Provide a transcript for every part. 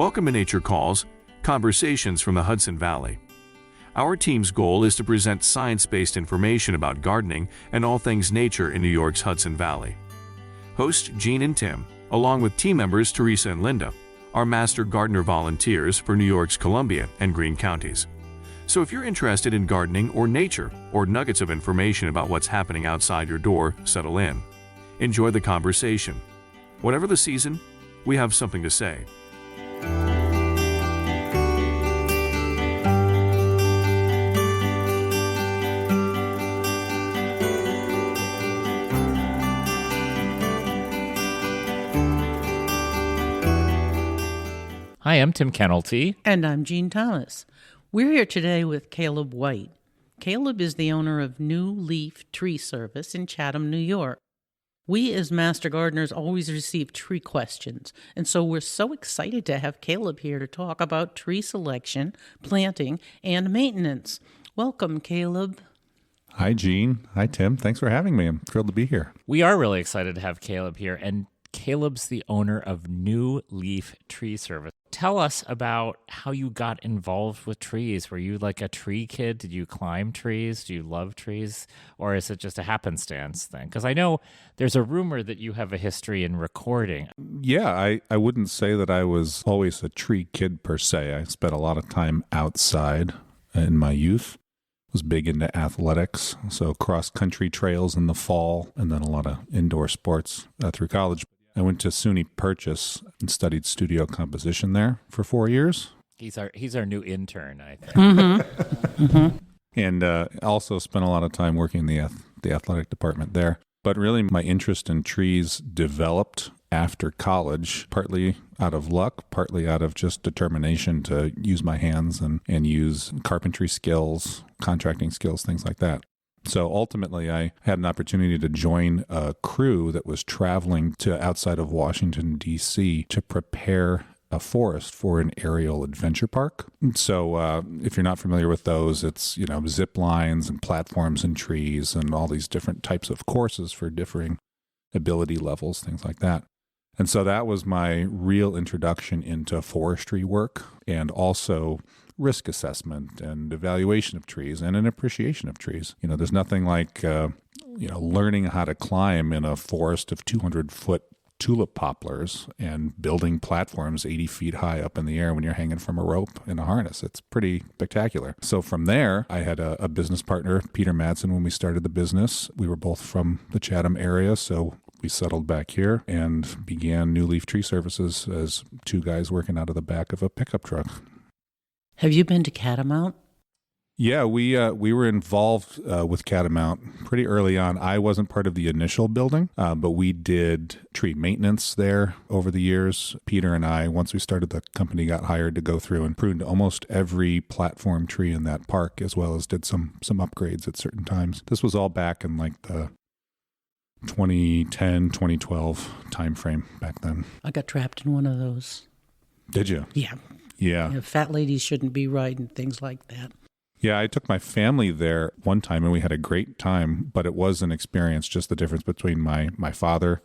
Welcome to Nature Calls, Conversations from the Hudson Valley. Our team's goal is to present science-based information about gardening and all things nature in New York's Hudson Valley. Hosts Jean and Tim, along with team members Teresa and Linda, are master gardener volunteers for New York's Columbia and Greene counties. So if you're interested in gardening or nature or nuggets of information about what's happening outside your door, settle in. Enjoy the conversation. Whatever the season, we have something to say. Hi, I'm Tim Kennelty. And I'm Jean Thomas. We're here today with Caleb White. Caleb is the owner of New Leaf Tree Service in Chatham, New York. We as Master Gardeners always receive tree questions, and so we're so excited to have Caleb here to talk about tree selection, planting, and maintenance. Welcome, Caleb. Hi, Jean. Hi, Tim. Thanks for having me. I'm thrilled to be here. We are really excited to have Caleb here, and Caleb's the owner of New Leaf Tree Service. Tell us about how you got involved with trees. Were you like a tree kid? Did you climb trees? Do you love trees? Or is it just a happenstance thing? Because I know there's a rumor that you have a history in recording. Yeah, I wouldn't say that I was always a tree kid per se. I spent a lot of time outside in my youth. Was big into athletics, so cross-country trails in the fall, and then a lot of indoor sports through college. I went to SUNY Purchase and studied studio composition there for 4 years. He's our new intern, I think. Mm-hmm. Mm-hmm. And also spent a lot of time working in the athletic department there. But really, my interest in trees developed after college, partly out of luck, partly out of just determination to use my hands and use carpentry skills, contracting skills, things like that. So ultimately, I had an opportunity to join a crew that was traveling to outside of Washington, D.C. to prepare a forest for an aerial adventure park. So if you're not familiar with those, it's, zip lines and platforms and trees and all these different types of courses for differing ability levels, things like that. And so that was my real introduction into forestry work and also risk assessment and evaluation of trees and an appreciation of trees. There's nothing like, learning how to climb in a forest of 200-foot tulip poplars and building platforms 80 feet high up in the air when you're hanging from a rope in a harness. It's pretty spectacular. So from there, I had a business partner, Peter Madsen, when we started the business. We were both from the Chatham area, so we settled back here and began New Leaf Tree Services as two guys working out of the back of a pickup truck. Have you been to Catamount? Yeah, we were involved with Catamount pretty early on. I wasn't part of the initial building, but we did tree maintenance there over the years. Peter and I, once we started the company, got hired to go through and prune almost every platform tree in that park, as well as did some upgrades at certain times. This was all back in like the 2010, 2012 timeframe back then. I got trapped in one of those. Did you? Yeah. Yeah. Fat ladies shouldn't be riding, things like that. Yeah, I took my family there one time and we had a great time, but it was an experience, just the difference between my father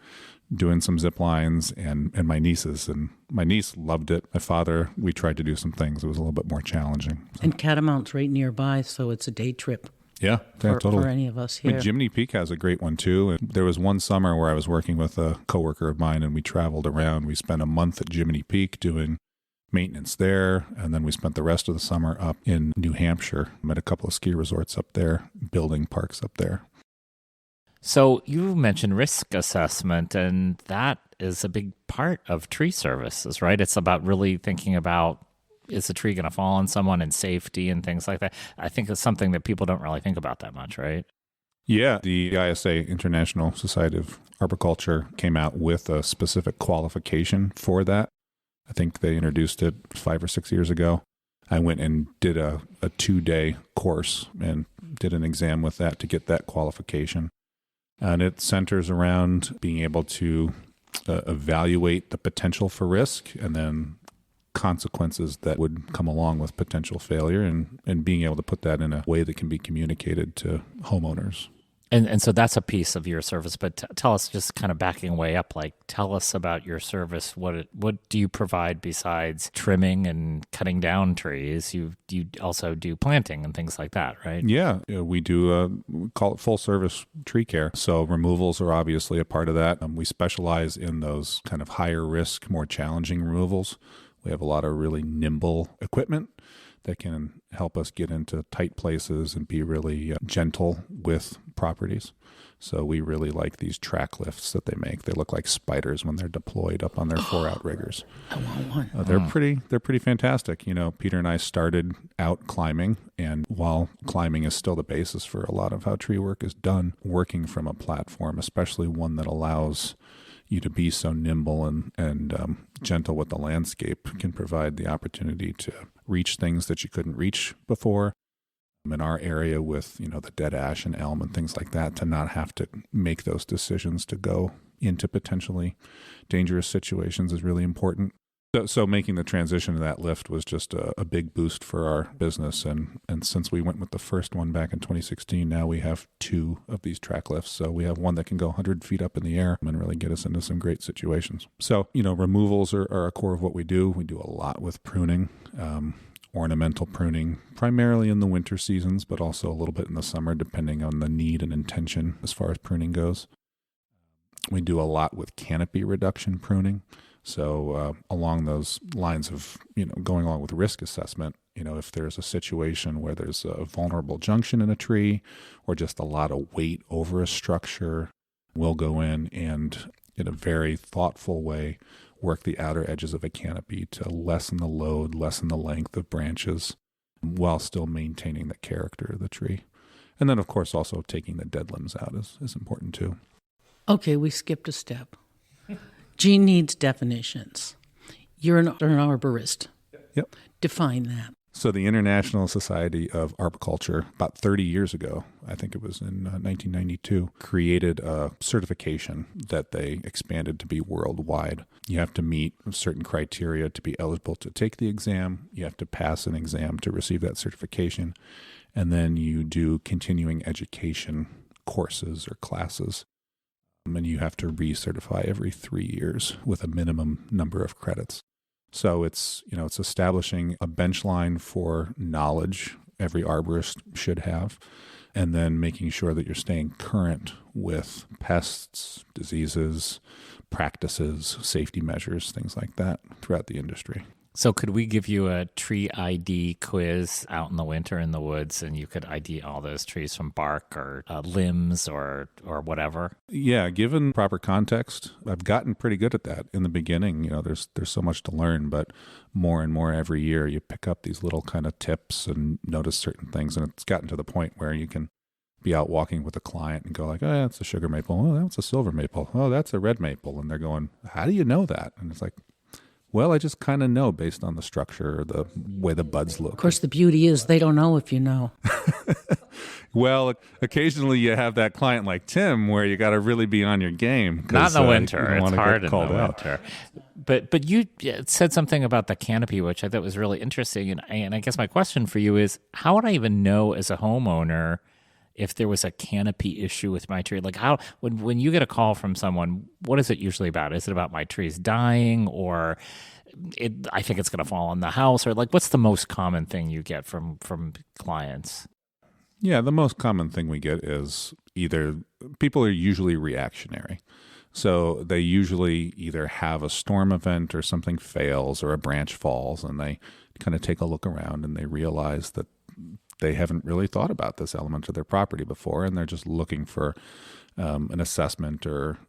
doing some zip lines and my nieces. And my niece loved it. My father, we tried to do some things. It was a little bit more challenging. So. And Catamount's right nearby, so it's a day trip. Yeah, totally. For any of us here. Jiminy Peak has a great one too. And there was one summer where I was working with a coworker of mine and we traveled around. We spent a month at Jiminy Peak doing maintenance there, and then we spent the rest of the summer up in New Hampshire. Met a couple of ski resorts up there, building parks up there. So you mentioned risk assessment, and that is a big part of tree services, right? It's about really thinking about, is the tree going to fall on someone, and safety and things like that. I think it's something that people don't really think about that much, right? Yeah, the ISA, International Society of Arboriculture, came out with a specific qualification for that. I think they introduced it 5 or 6 years ago. I went and did a 2-day course and did an exam with that to get that qualification. And it centers around being able to evaluate the potential for risk and then consequences that would come along with potential failure and being able to put that in a way that can be communicated to homeowners. And so that's a piece of your service, but tell us, just kind of backing way up, like tell us about your service. What do you provide besides trimming and cutting down trees? You also do planting and things like that, right? Yeah, we do we call it full service tree care. So removals are obviously a part of that. We specialize in those kind of higher risk, more challenging removals. We have a lot of really nimble equipment that can help us get into tight places and be really gentle with properties. So we really like these track lifts that they make. They look like spiders when they're deployed up on their 4-outriggers. I want one. They're pretty fantastic. You know, Peter and I started out climbing, and while climbing is still the basis for a lot of how tree work is done, working from a platform, especially one that allows you to be so nimble and gentle with the landscape, can provide the opportunity to reach things that you couldn't reach before. In our area with, the dead ash and elm and things like that, to not have to make those decisions to go into potentially dangerous situations is really important. So making the transition to that lift was just a big boost for our business. And since we went with the first one back in 2016, now we have 2 of these track lifts. So we have one that can go 100 feet up in the air and really get us into some great situations. So, removals are a core of what we do. We do a lot with pruning, ornamental pruning, primarily in the winter seasons, but also a little bit in the summer, depending on the need and intention as far as pruning goes. We do a lot with canopy reduction pruning. So along those lines of, going along with risk assessment, if there's a situation where there's a vulnerable junction in a tree or just a lot of weight over a structure, we'll go in and, in a very thoughtful way, work the outer edges of a canopy to lessen the load, lessen the length of branches, while still maintaining the character of the tree. And then, of course, also taking the dead limbs out is important too. Okay, we skipped a step. Gene needs definitions. You're an arborist. Yep. Define that. So the International Society of Arboriculture, about 30 years ago, I think it was in 1992, created a certification that they expanded to be worldwide. You have to meet certain criteria to be eligible to take the exam. You have to pass an exam to receive that certification. And then you do continuing education courses or classes. And you have to recertify every 3 years with a minimum number of credits. So it's establishing a bench line for knowledge every arborist should have, and then making sure that you're staying current with pests, diseases, practices, safety measures, things like that throughout the industry. So could we give you a tree ID quiz out in the winter in the woods, and you could ID all those trees from bark or limbs or whatever? Yeah, given proper context, I've gotten pretty good at that. In the beginning, there's so much to learn, but more and more every year you pick up these little kind of tips and notice certain things, and it's gotten to the point where you can be out walking with a client and go like, oh, that's a sugar maple. Oh, that's a silver maple. Oh, that's a red maple. And they're going, how do you know that? And it's like, well, I just kind of know based on the structure or the way the buds look. Of course, the beauty is they don't know if you know. Well, occasionally you have that client like Tim where you got to really be on your game. Not in the winter. It's hard in the winter. But you said something about the canopy, which I thought was really interesting. And I guess my question for you is, how would I even know as a homeowner if there was a canopy issue with my tree? Like when you get a call from someone, what is it usually about? Is it about my trees dying, or I think it's going to fall on the house, or like what's the most common thing you get from clients? Yeah, the most common thing we get is either people are usually reactionary. So they usually either have a storm event or something fails or a branch falls, and they kind of take a look around and they realize that they haven't really thought about this element of their property before, and they're just looking for an assessment or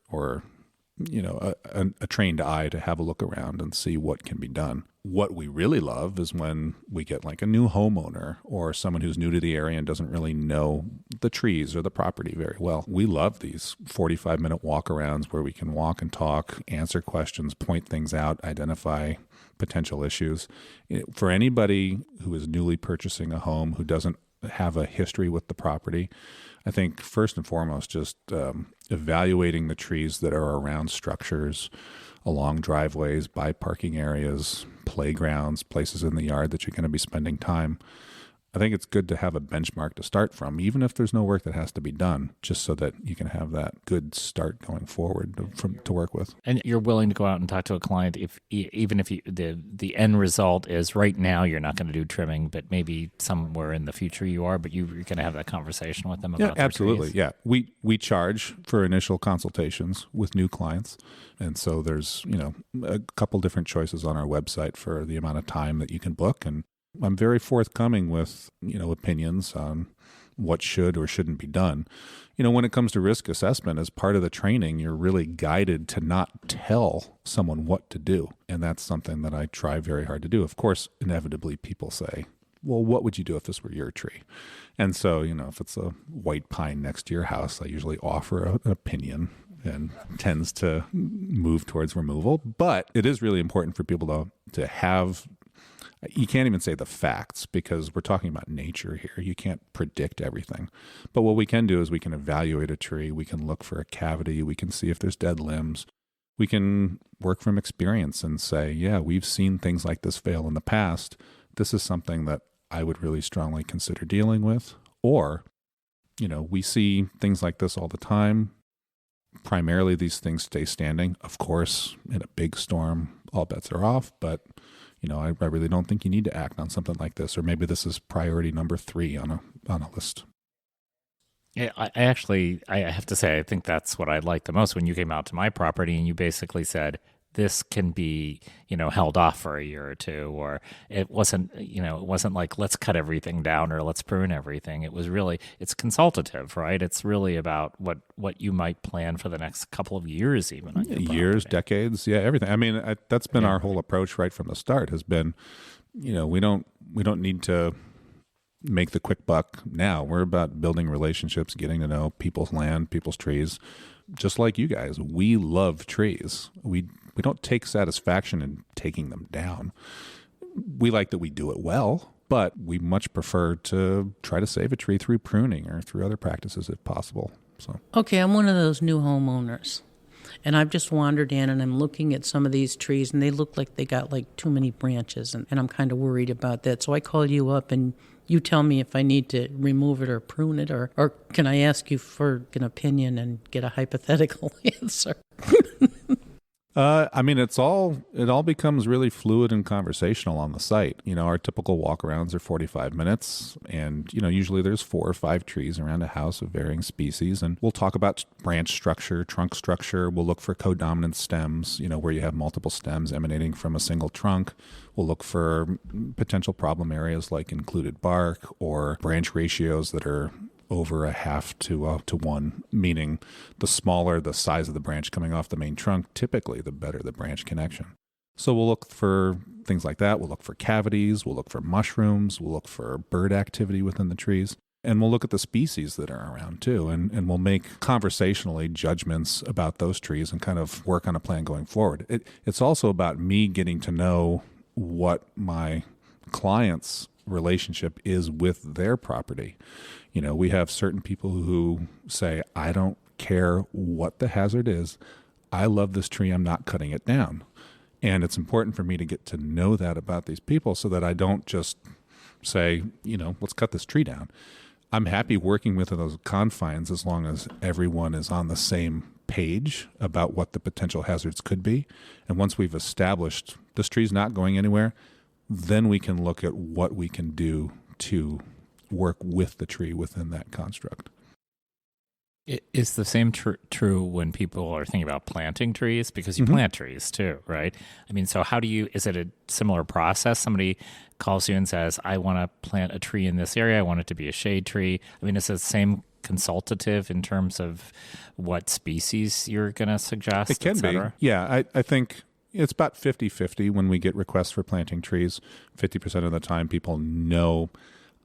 a trained eye to have a look around and see what can be done. What we really love is when we get like a new homeowner or someone who's new to the area and doesn't really know the trees or the property very well. We love these 45-minute walkarounds where we can walk and talk, answer questions, point things out, identify potential issues. For anybody who is newly purchasing a home who doesn't have a history with the property, I think first and foremost, just evaluating the trees that are around structures, along driveways, by parking areas, playgrounds, places in the yard that you're going to be spending time. I think it's good to have a benchmark to start from, even if there's no work that has to be done, just so that you can have that good start going forward to work with. And you're willing to go out and talk to a client even if the end result is right now you're not going to do trimming, but maybe somewhere in the future you are, but you're going to have that conversation with them about absolutely. trees. Yeah, we charge for initial consultations with new clients, and so there's a couple different choices on our website for the amount of time that you can book, and I'm very forthcoming with, opinions on what should or shouldn't be done. When it comes to risk assessment, as part of the training, you're really guided to not tell someone what to do. And that's something that I try very hard to do. Of course, inevitably people say, well, what would you do if this were your tree? And so, if it's a white pine next to your house, I usually offer an opinion and tends to move towards removal. But it is really important for people to have. You can't even say the facts because we're talking about nature here. You can't predict everything. But what we can do is we can evaluate a tree. We can look for a cavity. We can see if there's dead limbs. We can work from experience and say, yeah, we've seen things like this fail in the past. This is something that I would really strongly consider dealing with. Or, we see things like this all the time. Primarily, these things stay standing. Of course, in a big storm, all bets are off, but I really don't think you need to act on something like this, or maybe this is priority number 3 on a list. Yeah, I have to say, I think that's what I liked the most when you came out to my property and you basically said, this can be, held off for a year or two, or it wasn't like let's cut everything down or let's prune everything. It was really, it's consultative, right? It's really about what you might plan for the next couple of years, even on your years, property. decades, everything. I mean, that's been our whole approach right from the start. Has been, we don't need to make the quick buck now. We're about building relationships, getting to know people's land, people's trees. Just like you guys, we love trees. We don't take satisfaction in taking them down. We like that we do it well, but we much prefer to try to save a tree through pruning or through other practices if possible. So, Okay, I'm one of those new homeowners, and I've just wandered in and I'm looking at some of these trees and they look like they got like too many branches, and I'm kind of worried about that. So I call you up and you tell me if I need to remove it or prune it, or can I ask you for an opinion and get a hypothetical answer? I mean, it all becomes really fluid and conversational on the site. Our typical walkarounds are 45 minutes, and usually there's 4 or 5 trees around a house of varying species, and we'll talk about branch structure, trunk structure. We'll look for codominant stems, where you have multiple stems emanating from a single trunk. We'll look for potential problem areas like included bark or branch ratios that are over a half to 1, meaning the smaller the size of the branch coming off the main trunk, typically the better the branch connection. So we'll look for things like that. We'll look for cavities. We'll look for mushrooms. We'll look for bird activity within the trees. And we'll look at the species that are around too. And we'll make conversationally judgments about those trees and kind of work on a plan going forward. It's also about me getting to know what my client's relationship is with their property. We have certain people who say, I don't care what the hazard is. I love this tree. I'm not cutting it down. And it's important for me to get to know that about these people so that I don't just say, let's cut this tree down. I'm happy working within those confines as long as everyone is on the same page about what the potential hazards could be. And once we've established this tree's not going anywhere, then we can look at what we can do to work with the tree within that construct. Is the same true when people are thinking about planting trees? Because you plant trees too, right? I mean, so is it a similar process? Somebody calls you and says, I want to plant a tree in this area. I want it to be a shade tree. I mean, is it the same consultative in terms of what species you're going to suggest? It can be. Yeah, I think it's about 50-50 when we get requests for planting trees. 50% of the time people know,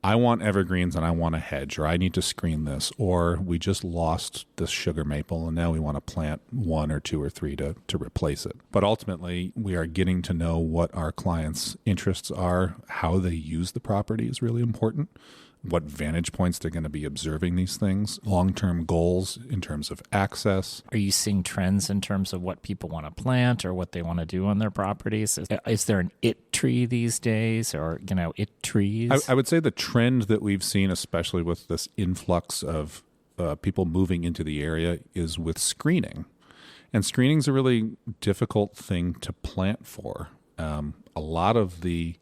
I want evergreens and I want a hedge, or I need to screen this, or we just lost this sugar maple and now we want to plant 1 or 2 or 3 to replace it. But ultimately, we are getting to know what our clients' interests are. How they use the property is really important. what vantage points they're going to be observing these things, long-term goals in terms of access. Are you seeing trends in terms of what people want to plant or what they want to do on their properties? Is there an it tree these days, or, it trees? I would say the trend that we've seen, especially with this influx of people moving into the area, is with screening. And screening is a really difficult thing to plant for. A lot of the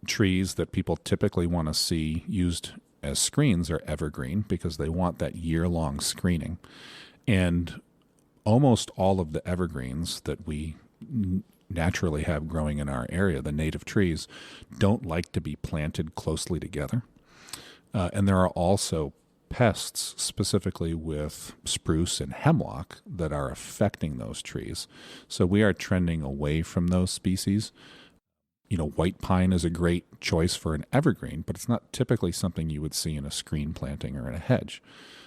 trees that people typically want to see used as screens are evergreen because they want that year-long screening. And almost all of the evergreens that we naturally have growing in our area, the native trees, don't like to be planted closely together. And there are also pests, specifically with spruce and hemlock, that are affecting those trees. So we are trending away from those species. White pine is a great choice for an evergreen, but it's not typically something you would see in a screen planting or in a hedge.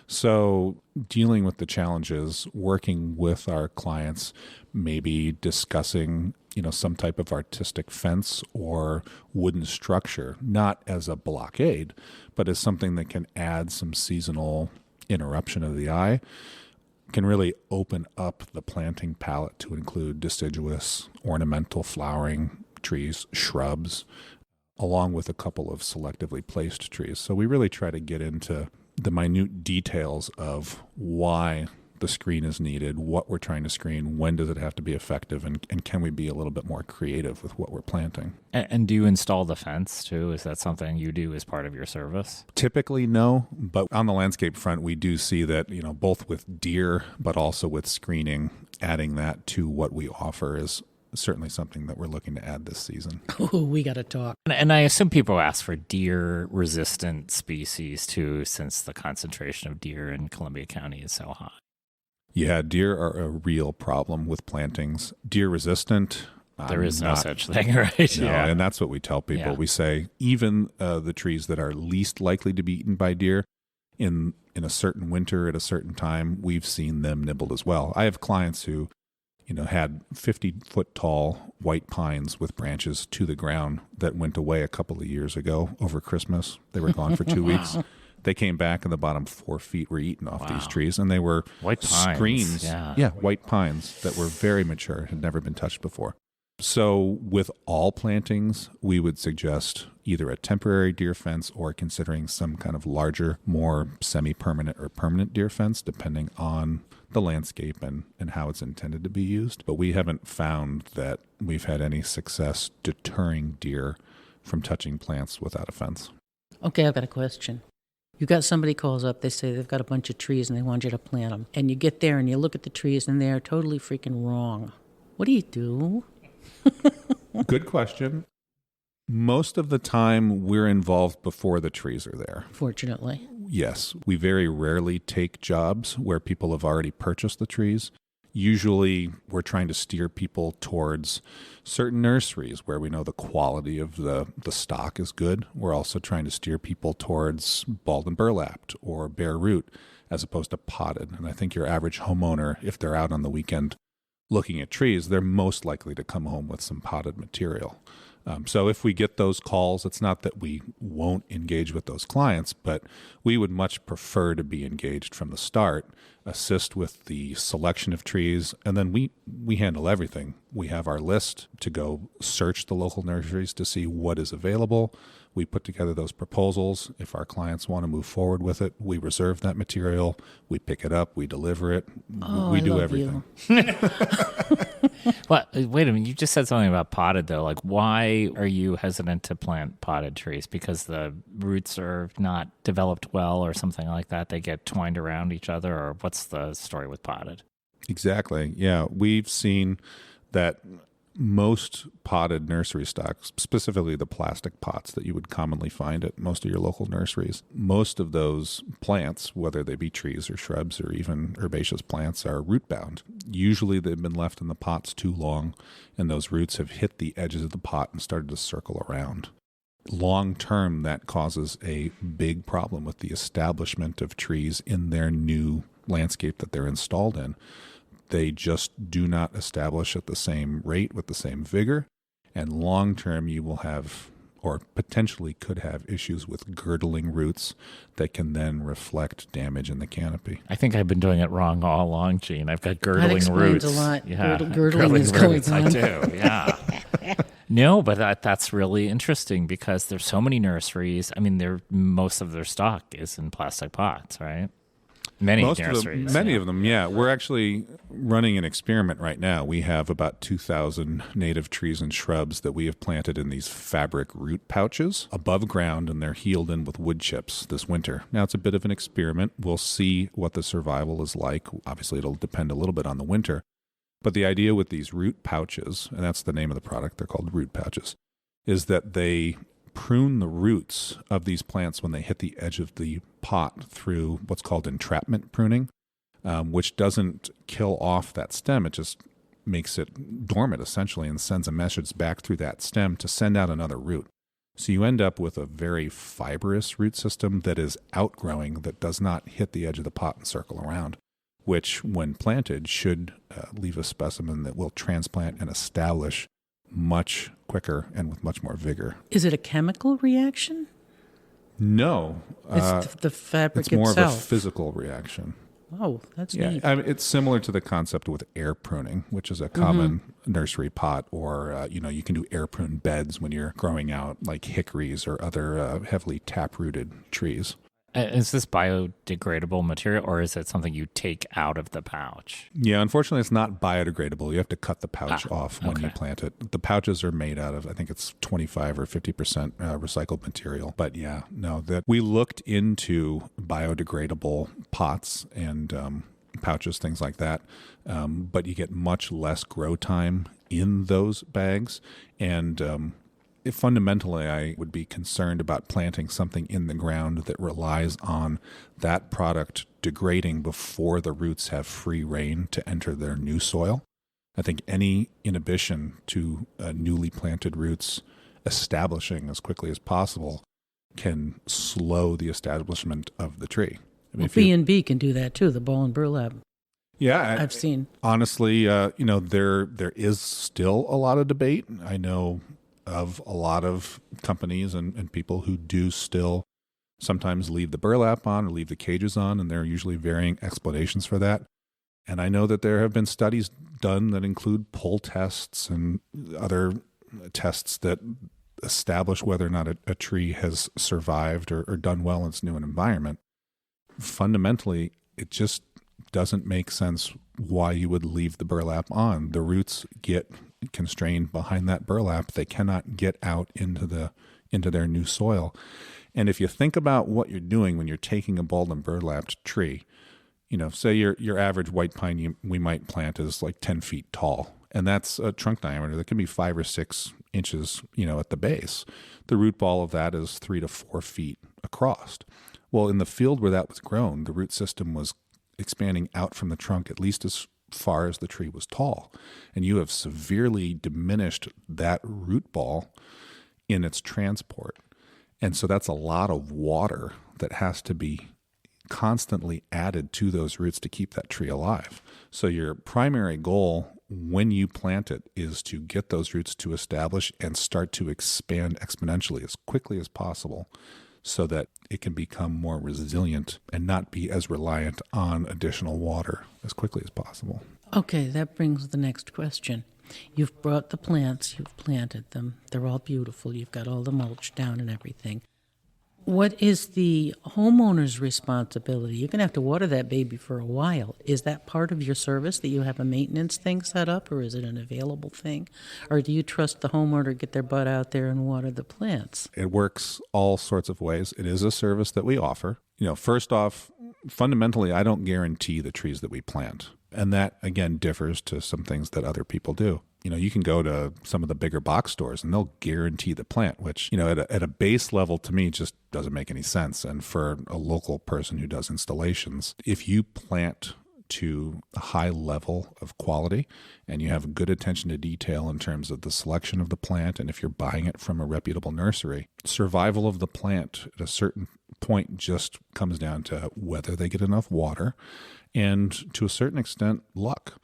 So dealing with the challenges, working with our clients, maybe discussing, some type of artistic fence or wooden structure, not as a blockade, but as something that can add some seasonal interruption of the eye, can really open up the planting palette to include deciduous, ornamental flowering trees, shrubs, along with a couple of selectively placed trees. So we really try to get into the minute details of why the screen is needed, what we're trying to screen, when does it have to be effective, and can we be a little bit more creative with what we're planting. And do you install the fence too? Is that something you do as part of your service? Typically, no, but on the landscape front, we do see that, both with deer, but also with screening, adding that to what we offer is certainly something that we're looking to add this season. Oh, we got to talk. And I assume people ask for deer-resistant species too, since the concentration of deer in Columbia County is so high. Yeah, deer are a real problem with plantings. Deer-resistant. There is no such thing, right? No, yeah. And that's what we tell people. Yeah. We say even the trees that are least likely to be eaten by deer, in a certain winter at a certain time, we've seen them nibbled as well. I have clients who had 50-foot tall white pines with branches to the ground that went away a couple of years ago over Christmas. They were gone for 2 weeks. They came back and the bottom 4 feet were eaten off these trees, and they were white pines. Screens. Yeah, white pines that were very mature, had never been touched before. So with all plantings, we would suggest either a temporary deer fence or considering some kind of larger, more semi-permanent or permanent deer fence, depending on the landscape and how it's intended to be used. But we haven't found that we've had any success deterring deer from touching plants without a fence. Okay, I've got a question. You got somebody calls up, they say they've got a bunch of trees and they want you to plant them. And you get there and you look at the trees and they're totally freaking wrong. What do you do? Good question. Most of the time, we're involved before the trees are there. Fortunately. Yes. We very rarely take jobs where people have already purchased the trees. Usually, we're trying to steer people towards certain nurseries where we know the quality of the stock is good. We're also trying to steer people towards balled and burlapped or bare root as opposed to potted. And I think your average homeowner, if they're out on the weekend looking at trees, they're most likely to come home with some potted material. So if we get those calls, it's not that we won't engage with those clients, but we would much prefer to be engaged from the start, assist with the selection of trees, and then we handle everything. We have our list to go search the local nurseries to see what is available. We put together those proposals. If our clients want to move forward with it, we reserve that material. We pick it up. We deliver it. We do everything. Well, wait a minute. You just said something about potted, though. Like, why are you hesitant to plant potted trees? Because the roots are not developed well or something like that? They get twined around each other? Or what's the story with potted? Exactly. Yeah. We've seen that most potted nursery stocks, specifically the plastic pots that you would commonly find at most of your local nurseries, most of those plants, whether they be trees or shrubs or even herbaceous plants, are root bound. Usually they've been left in the pots too long, and those roots have hit the edges of the pot and started to circle around. Long term, that causes a big problem with the establishment of trees in their new landscape that they're installed in. They just do not establish at the same rate with the same vigor. And long term, you will have or potentially could have issues with girdling roots that can then reflect damage in the canopy. I think I've been doing it wrong all along, Gene. I've got girdling That explains roots. a lot. Yeah, Girdling is going roots. on. I do, yeah. No, but that's really interesting because there's so many nurseries. I mean, most of their stock is in plastic pots, right? Many of them, yeah. We're actually running an experiment right now. We have about 2,000 native trees and shrubs that we have planted in these fabric root pouches above ground, and they're healed in with wood chips this winter. Now, it's a bit of an experiment. We'll see what the survival is like. Obviously, it'll depend a little bit on the winter. But the idea with these root pouches, and that's the name of the product, they're called root pouches, is that they prune the roots of these plants when they hit the edge of the pot through what's called entrapment pruning, which doesn't kill off that stem. It just makes it dormant, essentially, and sends a message back through that stem to send out another root. So you end up with a very fibrous root system that is outgrowing, that does not hit the edge of the pot and circle around, which, when planted, should leave a specimen that will transplant and establish much quicker and with much more vigor. Is it a chemical reaction? No. It's the fabric it's more itself. of a physical reaction. Oh, that's Yeah, neat. I mean, it's similar to the concept with air pruning, which is a common nursery pot, or, you can do air prune beds when you're growing out like hickories or other heavily tap-rooted trees. Is this biodegradable material, or is it something you take out of the pouch? Yeah, unfortunately, it's not biodegradable. You have to cut the pouch off when you plant it. The pouches are made out of, I think it's 25 or 50% recycled material. But yeah, no, that we looked into biodegradable pots and pouches, things like that. But you get much less grow time in those bags. And fundamentally, I would be concerned about planting something in the ground that relies on that product degrading before the roots have free rein to enter their new soil. I think any inhibition to newly planted roots establishing as quickly as possible can slow the establishment of the tree. I mean, B&B can do that too, the ball and burlap. Yeah, I've seen. Honestly, there is still a lot of debate. I know of a lot of companies and people who do still sometimes leave the burlap on or leave the cages on, and there are usually varying explanations for that. And I know that there have been studies done that include pull tests and other tests that establish whether or not a tree has survived or done well in its new environment. Fundamentally, it just doesn't make sense why you would leave the burlap on. The roots get constrained behind that burlap. They cannot get out into their new soil. And if you think about what you're doing when you're taking a balled and burlapped tree, say your average white pine we might plant is like 10 feet tall, and that's a trunk diameter that can be 5 or 6 inches, at the base. The root ball of that is 3 to 4 feet across. Well, in the field where that was grown, the root system was expanding out from the trunk at least as far as the tree was tall, and you have severely diminished that root ball in its transport. And so that's a lot of water that has to be constantly added to those roots to keep that tree alive. So your primary goal when you plant it is to get those roots to establish and start to expand exponentially as quickly as possible, so that it can become more resilient and not be as reliant on additional water as quickly as possible. Okay, that brings the next question. You've brought the plants, you've planted them, they're all beautiful, you've got all the mulch down and everything. What is the homeowner's responsibility? You're going to have to water that baby for a while. Is that part of your service, that you have a maintenance thing set up, or is it an available thing? Or do you trust the homeowner to get their butt out there and water the plants? It works all sorts of ways. It is a service that we offer. First off, fundamentally, I don't guarantee the trees that we plant. And that, again, differs to some things that other people do. You can go to some of the bigger box stores and they'll guarantee the plant, which, at a base level to me just doesn't make any sense. And for a local person who does installations, if you plant to a high level of quality and you have good attention to detail in terms of the selection of the plant, and if you're buying it from a reputable nursery, survival of the plant at a certain point just comes down to whether they get enough water and, to a certain extent, luck.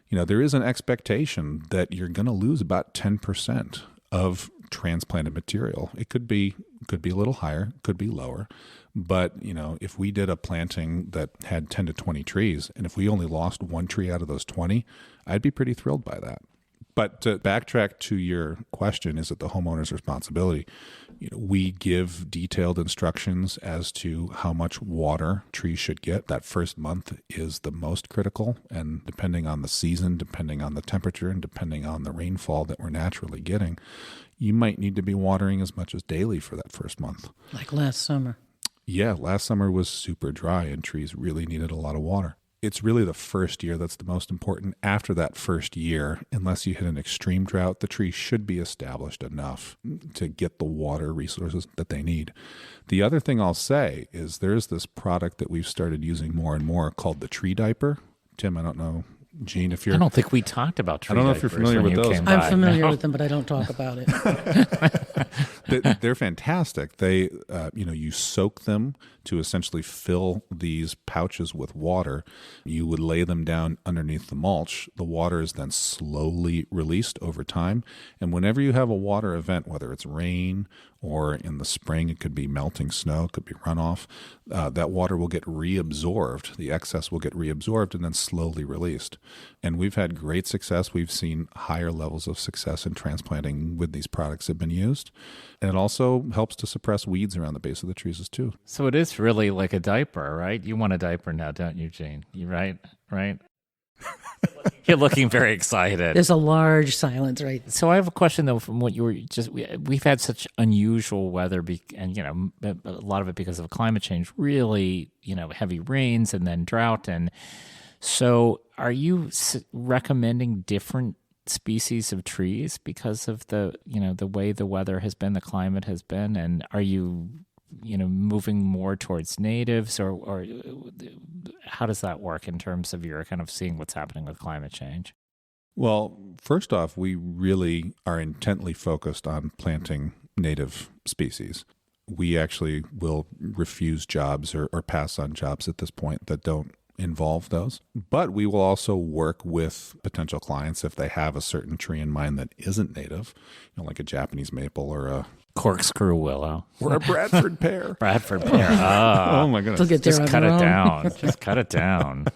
There is an expectation that you're going to lose about 10% of transplanted material. It could be a little higher, could be lower. But, if we did a planting that had 10 to 20 trees, and if we only lost one tree out of those 20, I'd be pretty thrilled by that. But to backtrack to your question, is it the homeowner's responsibility? We give detailed instructions as to how much water trees should get. That first month is the most critical, and depending on the season, depending on the temperature, and depending on the rainfall that we're naturally getting, you might need to be watering as much as daily for that first month. Like last summer. Yeah, last summer was super dry and trees really needed a lot of water. It's really the first year that's the most important. After that first year, unless you hit an extreme drought, the tree should be established enough to get the water resources that they need. The other thing I'll say is there's this product that we've started using more and more called the tree diaper. Tim, I don't know, Gene, if you're... I don't think we talked about tree I don't know if you're diapers familiar when with you those. came by. I'm familiar No. with them, but I don't talk about it. They're fantastic. They, you soak them to essentially fill these pouches with water. You would lay them down underneath the mulch. The water is then slowly released over time. And whenever you have a water event, whether it's rain or in the spring, it could be melting snow, it could be runoff, that water will get reabsorbed. The excess will get reabsorbed and then slowly released. And we've had great success. We've seen higher levels of success in transplanting with these products that have been used. And it also helps to suppress weeds around the base of the trees too. So it is really like a diaper, right? You want a diaper now, don't you, Gene? You right? You're looking very excited. There's a large silence right there. So I have a question though. From what you were just, we've had such unusual weather, and a lot of it because of climate change. Really, heavy rains and then drought, and so are you recommending different species of trees because of the way the weather has been, the climate has been, and are you moving more towards natives, or how does that work in terms of your kind of seeing what's happening with climate change? Well, first off, we really are intently focused on planting native species. We actually will refuse jobs or pass on jobs at this point that don't involve those. But we will also work with potential clients if they have a certain tree in mind that isn't native, like a Japanese maple or a Corkscrew willow. Or a Bradford pear. Bradford pear. Ah. Oh my goodness. They'll get there Just on cut their it own. down. Just cut it down.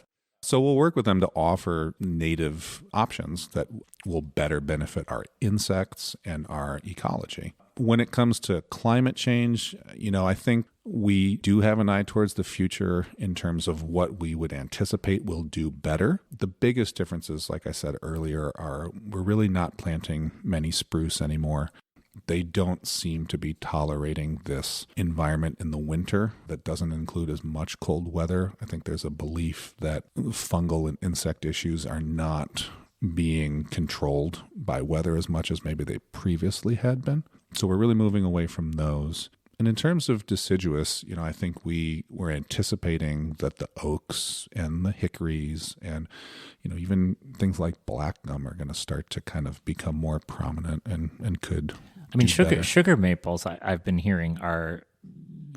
So we'll work with them to offer native options that will better benefit our insects and our ecology. When it comes to climate change, I think we do have an eye towards the future in terms of what we would anticipate will do better. The biggest differences, like I said earlier, are we're really not planting many spruce anymore. They don't seem to be tolerating this environment in the winter that doesn't include as much cold weather. I think there's a belief that fungal and insect issues are not being controlled by weather as much as maybe they previously had been. So we're really moving away from those. And in terms of deciduous, I think we're anticipating that the oaks and the hickories and, even things like black gum are going to start to kind of become more prominent and could. I mean, do better. sugar maples, I've been hearing, are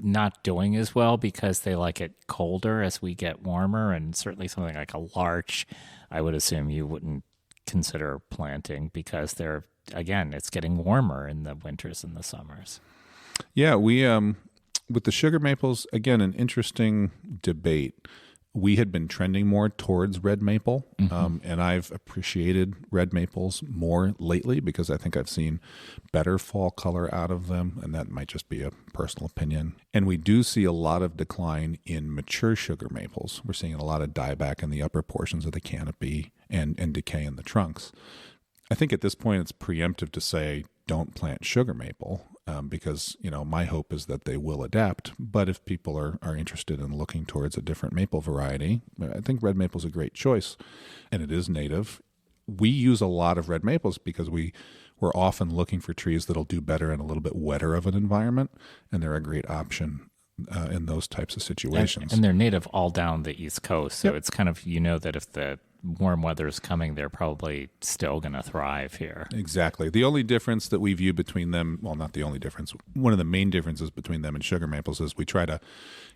not doing as well because they like it colder as we get warmer, and certainly something like a larch, I would assume you wouldn't consider planting because it's getting warmer in the winters and the summers. Yeah, we with the sugar maples, again, an interesting debate. We had been trending more towards red maple, and I've appreciated red maples more lately because I think I've seen better fall color out of them, and that might just be a personal opinion. And we do see a lot of decline in mature sugar maples. We're seeing a lot of dieback in the upper portions of the canopy and decay in the trunks. I think at this point it's preemptive to say don't plant sugar maple because, my hope is that they will adapt. But if people are interested in looking towards a different maple variety, I think red maple is a great choice, and it is native. We use a lot of red maples because we're often looking for trees that'll do better in a little bit wetter of an environment, and they're a great option in those types of situations. And they're native all down the East Coast, so Yep. it's kind of, that if the warm weather is coming, they're probably still going to thrive here. Exactly. The only difference that we view between them, well, not the only difference, one of the main differences between them and sugar maples is we try to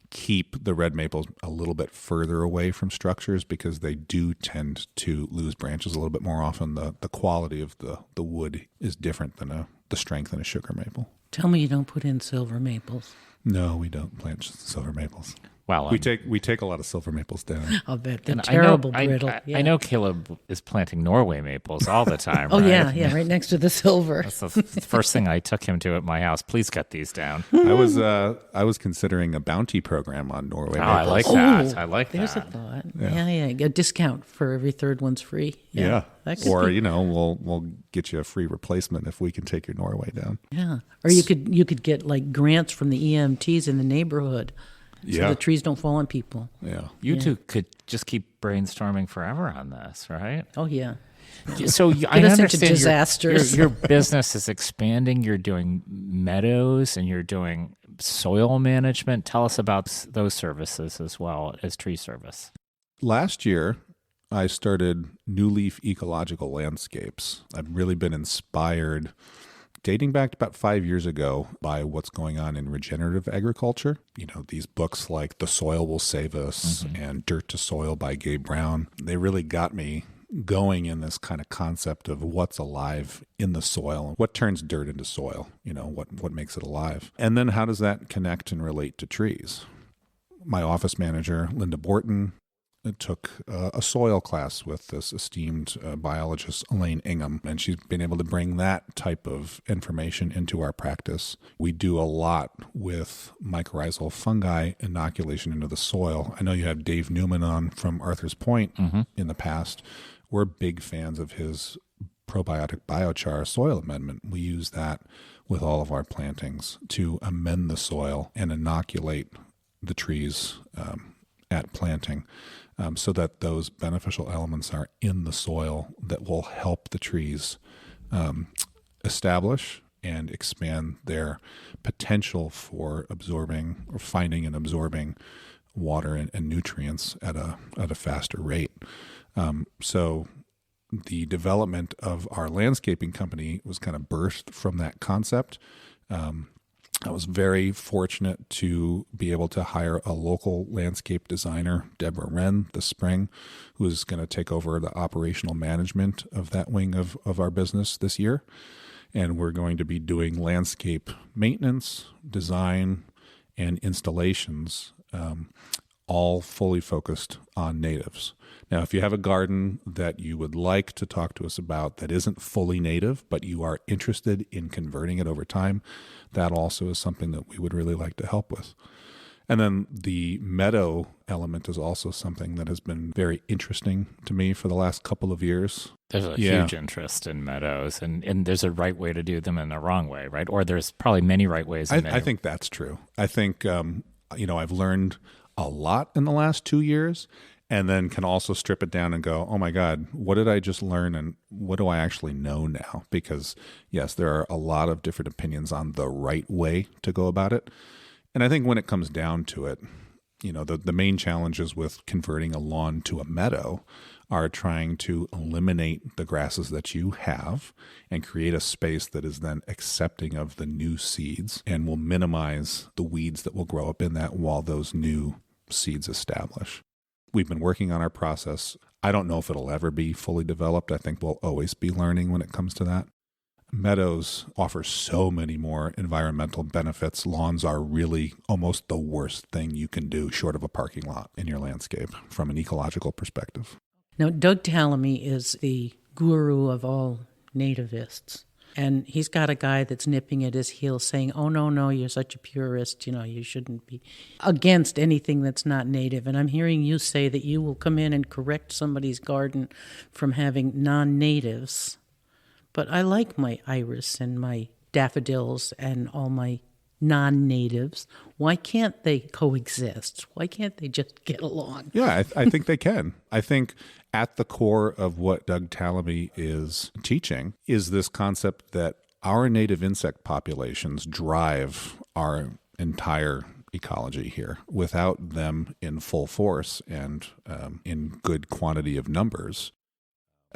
keep the red maples a little bit further away from structures because they do tend to lose branches a little bit more often. The quality of the wood is different than the strength in a sugar maple. Tell me you don't put in silver maples. No, we don't plant silver maples. Well, We take a lot of silver maples down. I'll bet they're and terrible I know, brittle. I know Caleb is planting Norway maples all the time. Oh, right? yeah, right next to the silver. That's the first thing I took him to at my house. Please cut these down. I was considering a bounty program on Norway Oh, maples. I like that. I like There's that. a thought. Yeah. Yeah, a discount for every third one's free. Yeah. That could Or be- we'll get you a free replacement if we can take your Norway down. yeah. Or you could get like grants from the EMTs in the neighborhood, so the trees don't fall on people. Yeah. You two could just keep brainstorming forever on this, right? Oh yeah. So I us into understand disasters. Your business is expanding. You're doing meadows and you're doing soil management. Tell us about those services as well as tree service. Last year, I started New Leaf Ecological Landscapes. I've really been inspired, dating back to about 5 years ago, by what's going on in regenerative agriculture. These books like The Soil Will Save Us and Dirt to Soil by Gabe Brown. They really got me going in this kind of concept of what's alive in the soil, what turns dirt into soil, what makes it alive. And then how does that connect and relate to trees? My office manager, Linda Borton, took a soil class with this esteemed biologist, Elaine Ingham, and she's been able to bring that type of information into our practice. We do a lot with mycorrhizal fungi inoculation into the soil. I know you have Dave Newman on from Arthur's Point in the past. We're big fans of his probiotic biochar soil amendment. We use that with all of our plantings to amend the soil and inoculate the trees at planting. So that those beneficial elements are in the soil that will help the trees establish and expand their potential for absorbing or finding and absorbing water and nutrients at a faster rate. So the development of our landscaping company was kind of birthed from that concept. I was very fortunate to be able to hire a local landscape designer, Deborah Wren, this spring, who is going to take over the operational management of that wing of our business this year. And we're going to be doing landscape maintenance, design, and installations, all fully focused on natives. Now, if you have a garden that you would like to talk to us about that isn't fully native, but you are interested in converting it over time, that also is something that we would really like to help with. And then the meadow element is also something that has been very interesting to me for the last couple of years. There's a huge interest in meadows, and there's a right way to do them and a wrong way, right? Or there's probably many right ways. I think that's true. I think, I've learned a lot in the last 2 years, and then can also strip it down and go, oh my God, what did I just learn and what do I actually know now? Because yes, there are a lot of different opinions on the right way to go about it. And I think when it comes down to it, the main challenges with converting a lawn to a meadow are trying to eliminate the grasses that you have and create a space that is then accepting of the new seeds and will minimize the weeds that will grow up in that while those new seeds establish. We've been working on our process. I don't know if it'll ever be fully developed. I think we'll always be learning when it comes to that. Meadows offer so many more environmental benefits. Lawns are really almost the worst thing you can do short of a parking lot in your landscape from an ecological perspective. Now, Doug Tallamy is the guru of all nativists. And he's got a guy that's nipping at his heels saying, oh, no, you're such a purist. You shouldn't be against anything that's not native. And I'm hearing you say that you will come in and correct somebody's garden from having non-natives. But I like my iris and my daffodils and all my non-natives. Why can't they coexist? Why can't they just get along? Yeah, I think they can. I think at the core of what Doug Tallamy is teaching is this concept that our native insect populations drive our entire ecology here. Without them in full force and in good quantity of numbers,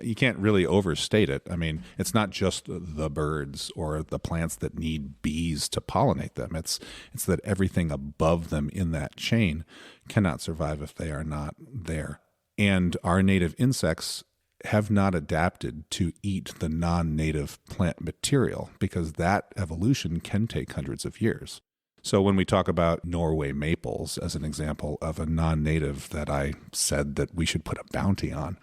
you can't really overstate it. I mean, it's not just the birds or the plants that need bees to pollinate them. It's that everything above them in that chain cannot survive if they are not there. And our native insects have not adapted to eat the non-native plant material, because that evolution can take hundreds of years. So when we talk about Norway maples as an example of a non-native that I said that we should put a bounty on,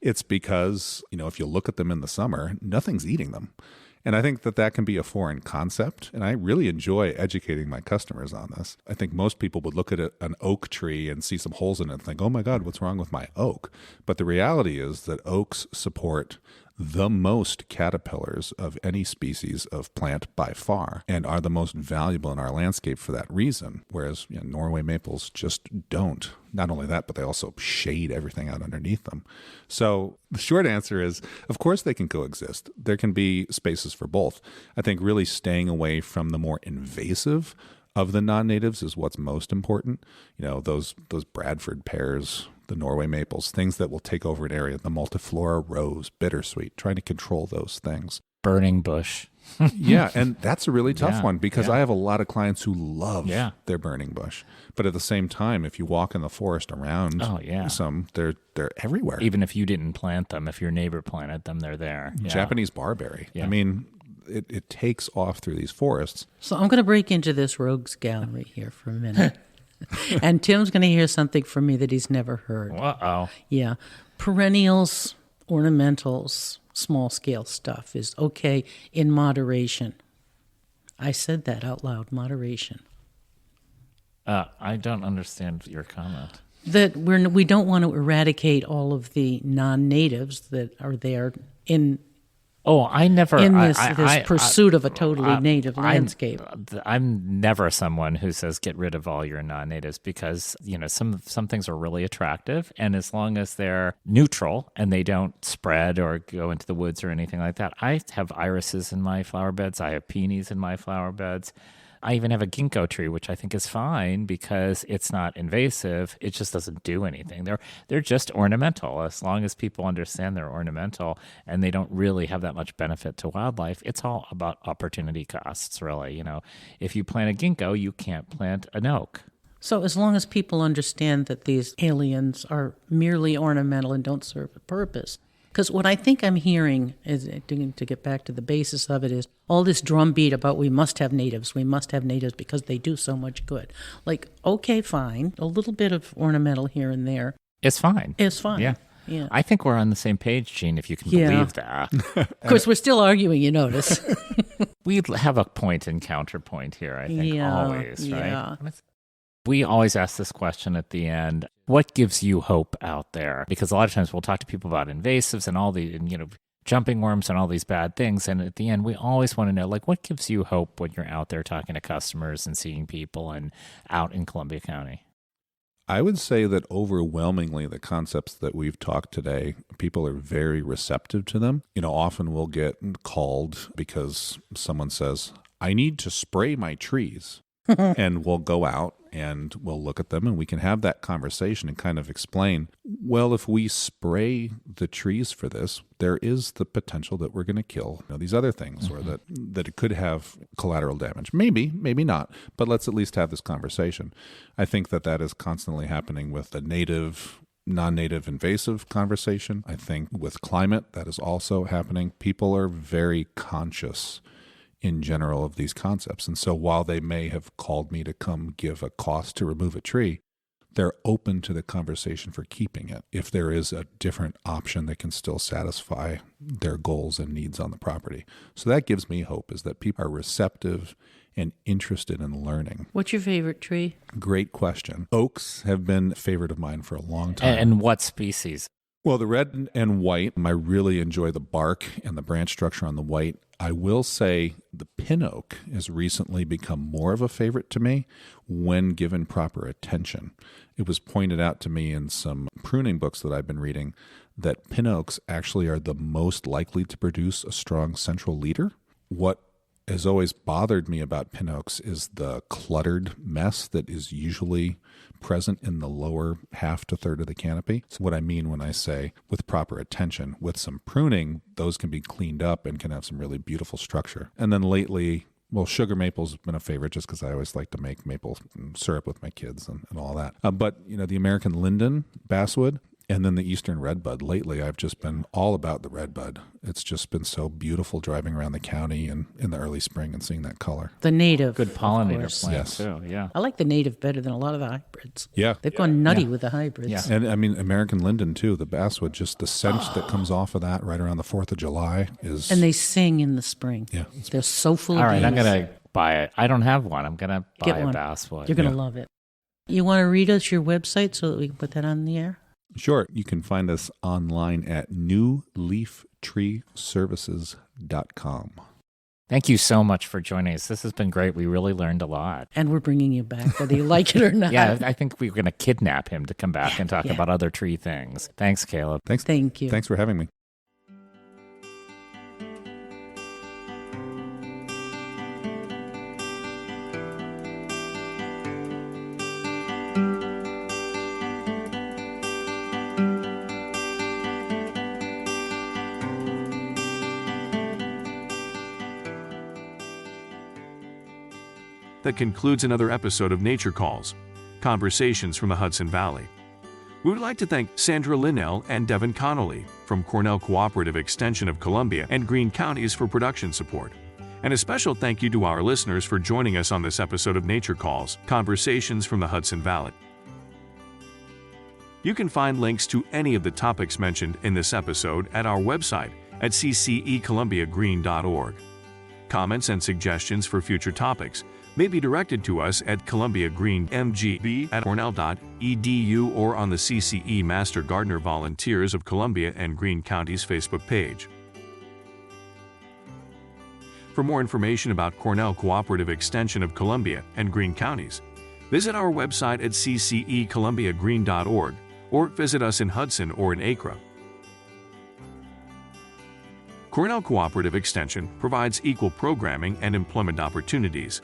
it's because, if you look at them in the summer, nothing's eating them. And I think that can be a foreign concept. And I really enjoy educating my customers on this. I think most people would look at an oak tree and see some holes in it and think, oh my God, what's wrong with my oak? But the reality is that oaks support the most caterpillars of any species of plant by far, and are the most valuable in our landscape for that reason, whereas Norway maples just don't. Not only that, but they also shade everything out underneath them. So the short answer is, of course they can coexist. There can be spaces for both. I think really staying away from the more invasive of the non-natives is what's most important. Those Bradford pears, the Norway maples, things that will take over an area, the multiflora rose, bittersweet, trying to control those things. Burning bush. Yeah, and that's a really tough one, because yeah. I have a lot of clients who love their burning bush. But at the same time, if you walk in the forest around some, they're everywhere. Even if you didn't plant them, if your neighbor planted them, they're there. Yeah. Japanese barberry. Yeah. I mean, it takes off through these forests. So I'm going to break into this rogues gallery here for a minute. And Tim's going to hear something from me that he's never heard. Uh-oh. Yeah. Perennials, ornamentals, small-scale stuff is okay in moderation. I said that out loud, moderation. I don't understand your comment. That we don't want to eradicate all of the non-natives that are there in this pursuit of a totally native landscape. I'm never someone who says get rid of all your non-natives, because some things are really attractive, and as long as they're neutral and they don't spread or go into the woods or anything like that. I have irises in my flower beds. I have peonies in my flower beds. I even have a ginkgo tree, which I think is fine because it's not invasive. It just doesn't do anything. They're just ornamental. As long as people understand they're ornamental and they don't really have that much benefit to wildlife, it's all about opportunity costs, really. If you plant a ginkgo, you can't plant an oak. So as long as people understand that these aliens are merely ornamental and don't serve a purpose. Because what I think I'm hearing, is to get back to the basis of it, is all this drumbeat about we must have natives because they do so much good. Like, okay, fine, a little bit of ornamental here and there. It's fine. It's fine. Yeah. I think we're on the same page, Gene, if you can believe that. Of course, we're still arguing, you notice. We have a point and counterpoint here, I think, always, right? Yeah. We always ask this question at the end. What gives you hope out there? Because a lot of times we'll talk to people about invasives and all the, jumping worms and all these bad things. And at the end, we always want to know, what gives you hope when you're out there talking to customers and seeing people and out in Columbia County? I would say that overwhelmingly the concepts that we've talked today, people are very receptive to them. Often we'll get called because someone says, I need to spray my trees. And we'll go out and we'll look at them and we can have that conversation and kind of explain, well, if we spray the trees for this, there is the potential that we're going to kill these other things, or that it could have collateral damage. Maybe not, but let's at least have this conversation. I think that is constantly happening with the native, non-native invasive conversation. I think with climate, that is also happening. People are very conscious in general of these concepts. And so while they may have called me to come give a cost to remove a tree, they're open to the conversation for keeping it if there is a different option that can still satisfy their goals and needs on the property. So that gives me hope, is that people are receptive and interested in learning. What's your favorite tree? Great question. Oaks have been a favorite of mine for a long time. And what species? Well, the red and white, I really enjoy the bark and the branch structure on the white. I will say the pin oak has recently become more of a favorite to me when given proper attention. It was pointed out to me in some pruning books that I've been reading that pin oaks actually are the most likely to produce a strong central leader. What has always bothered me about pin oaks is the cluttered mess that is usually present in the lower half to third of the canopy. So what I mean when I say with proper attention, with some pruning, those can be cleaned up and can have some really beautiful structure. And then lately, sugar maple's been a favorite just because I always like to make maple syrup with my kids and all that. But, the American linden, basswood, And then the eastern redbud. Lately, I've just been all about the redbud. It's just been so beautiful driving around the county and in the early spring and seeing that color. The native. Good pollinator course. plant, Yes. too. Yeah. I like the native better than a lot of the hybrids. Yeah. They've gone nutty Yeah. with the hybrids. Yeah. And I mean, American linden too, the basswood, just the scent that comes off of that right around the 4th of July is. And they sing in the spring. Yeah. They're so full All of right, I'm bees. going to buy it. I don't have one. I'm going to buy Get a one. basswood. You're going to Yeah. love it. You want to read us your website so that we can put that on the air? Sure. You can find us online at newleaftreeservices.com. Thank you so much for joining us. This has been great. We really learned a lot. And we're bringing you back, whether you like it or not. Yeah, I think we're going to kidnap him to come back and talk Yeah. about other tree things. Thanks, Caleb. Thanks. Thank you. Thanks for having me. That concludes another episode of Nature Calls, Conversations from the Hudson Valley. We would like to thank Sandra Linnell and Devin Connolly from Cornell Cooperative Extension of Columbia and Greene Counties for production support. And a special thank you to our listeners for joining us on this episode of Nature Calls, Conversations from the Hudson Valley. You can find links to any of the topics mentioned in this episode at our website at ccecolumbiagreen.org. Comments and suggestions for future topics may be directed to us at columbiagreenmgb@cornell.edu or on the CCE Master Gardener Volunteers of Columbia and Greene Counties Facebook page. For more information about Cornell Cooperative Extension of Columbia and Greene Counties, visit our website at ccecolumbiagreen.org or visit us in Hudson or in Acre. Cornell Cooperative Extension provides equal programming and employment opportunities